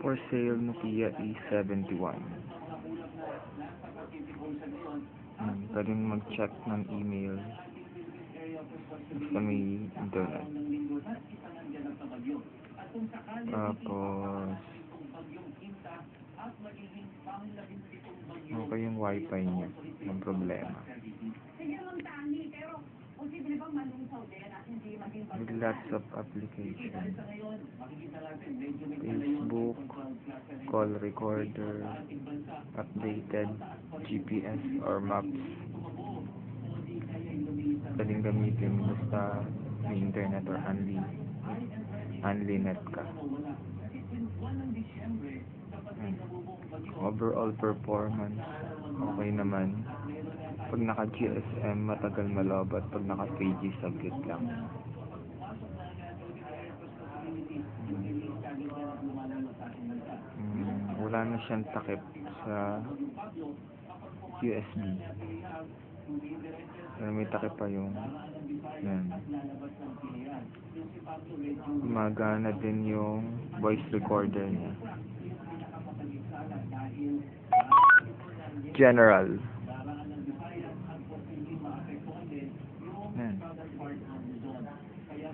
For sale, Nokia E71. Pwede mag-check ng email sa may internet. Tapos, okay yung wifi niya. Ang problema. With lots of applications. Facebook, call recorder, updated GPS or maps. Pwedeng gamitin basta may internet or only net ka. Overall performance, okay naman. Pag naka GSM, matagal malobat. Pag naka 3G, saglit lang. Wala na siyang takip sa USB. Pero may takip pa yung yan. Gumagana din yung voice recorder niya. General. Yan.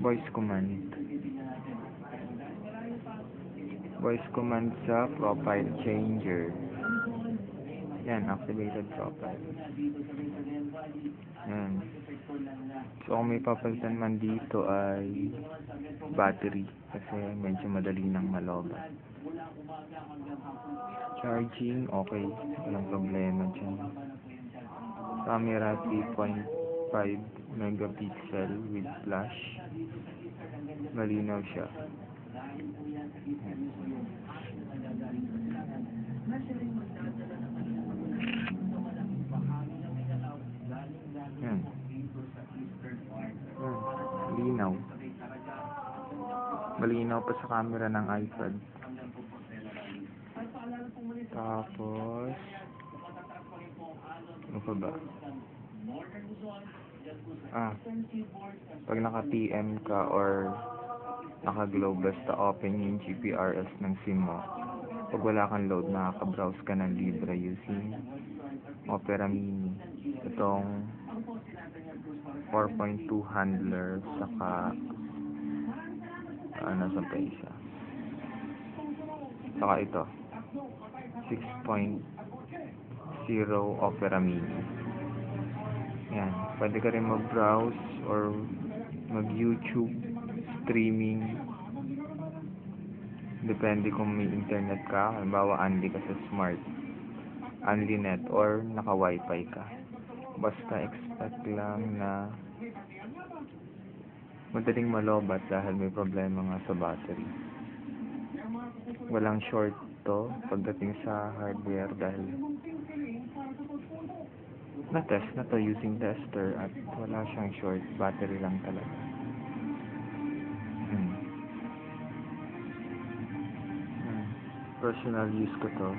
Voice command. Voice command sa profile changer. Yan, activated profile. Yan. So, kung may papalitan man dito ay battery kasi medyo madali nang malobat. Charging, okay. Walang problema dyan. Camera 3.5 megapixel with flash. Malinaw siya. Yan. Linaw. Malinaw pa sa camera ng iPad. Tapos, ano pa ba? Pag naka-TM ka or naka-globe, basta open yung GPRS ng SIM mo. Pag wala kang load, makaka-browse ka ng libre using Opera Mini. Itong 4.2 handler, saka nasa pa isa. Saka ito 6.0 Opera Mini. Yan, pwede ka rin mag-browse or mag-YouTube streaming, depende kung may internet ka. Halimbawa, only ka sa smart, only net, or naka-wifi ka. Basta expect lang na madaling malobat dahil may problema nga sa battery. Walang short to pagdating sa hardware dahil na-test na to using tester at wala siyang short, battery lang talaga. Personal use ko to.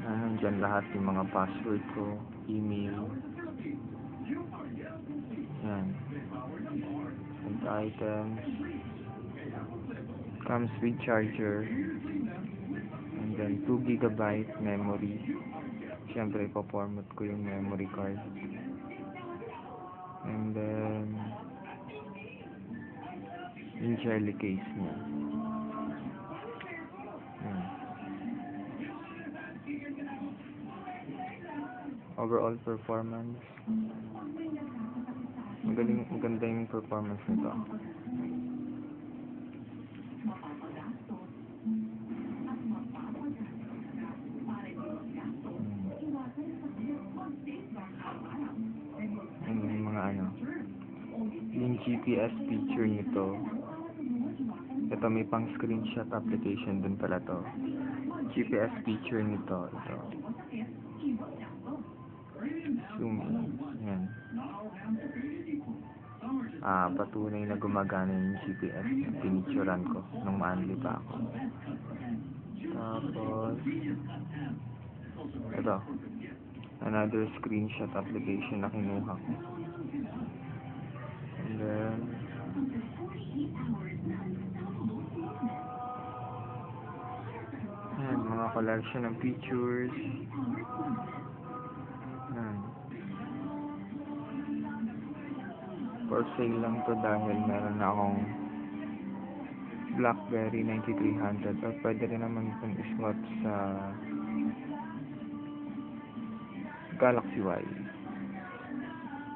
Nandyan lahat yung mga password ko, email. Yan. And items. Comes with charger. And then 2 GB memory. Siyempre, ipo-format ko yung memory card. And then, yung jelly case niya. Overall performance, maganda yung performance nito. Yung mga yung GPS feature nito, ito may pang screenshot application dun pala to. GPS feature nito, ito. Zoom in. Yan. Patunay na gumagana yung GPS na pinicturan ko nung maanli pa ako. Tapos, ito. Another screenshot application na kinuha ko. And then, mga collection ng pictures. Yan. For sale lang to dahil meron na akong BlackBerry 9300 or pwede rin naman itong iswap sa Galaxy Y.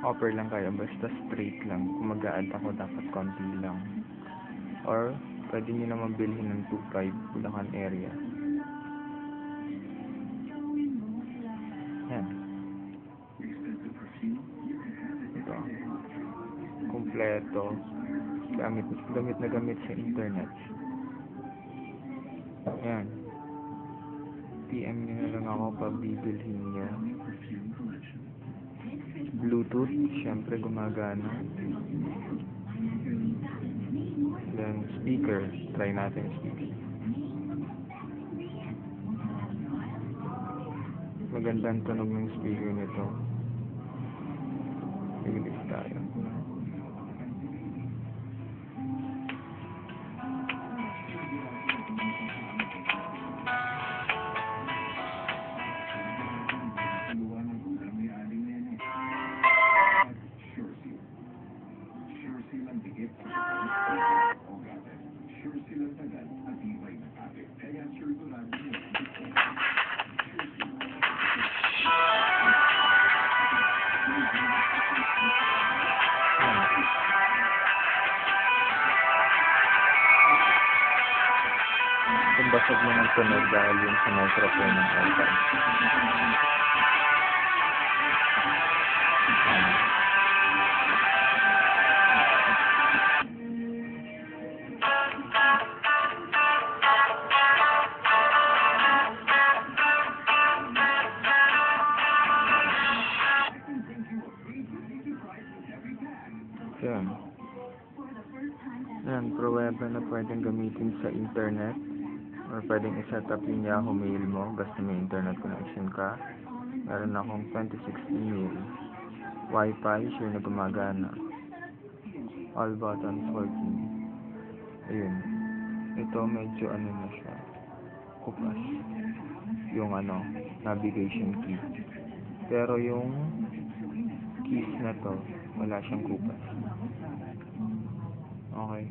Offer lang kayo, basta straight lang. Kung mag-a-add ako, dapat konti lang. Or, pwede nyo naman bilhin ng 2.5 Bulacan area. Yan. Ito. Kompleto. Gamit na gamit sa internet. Yan. PM nyo na lang ako pag bibilhin nyo. Bluetooth, syempre gumagana. Then speaker, try natin speaker. Magandang tunog ng speaker nito. Bilis tayo. Kung basag mo ng tunog dahil yung sa microphone ng iPad. Yan. Yan, pruweba na pwedeng gamitin sa internet. Or pwedeng i-set up yung Yahoo Mail mo basta may internet connection ka. Meron akong 26 email. Wi-Fi, sure na gumagana. All buttons working. Ayun. Ito medyo ano na siya. Kupas. Yung navigation key. Pero yung keys na to, wala siyang kupas. Okay.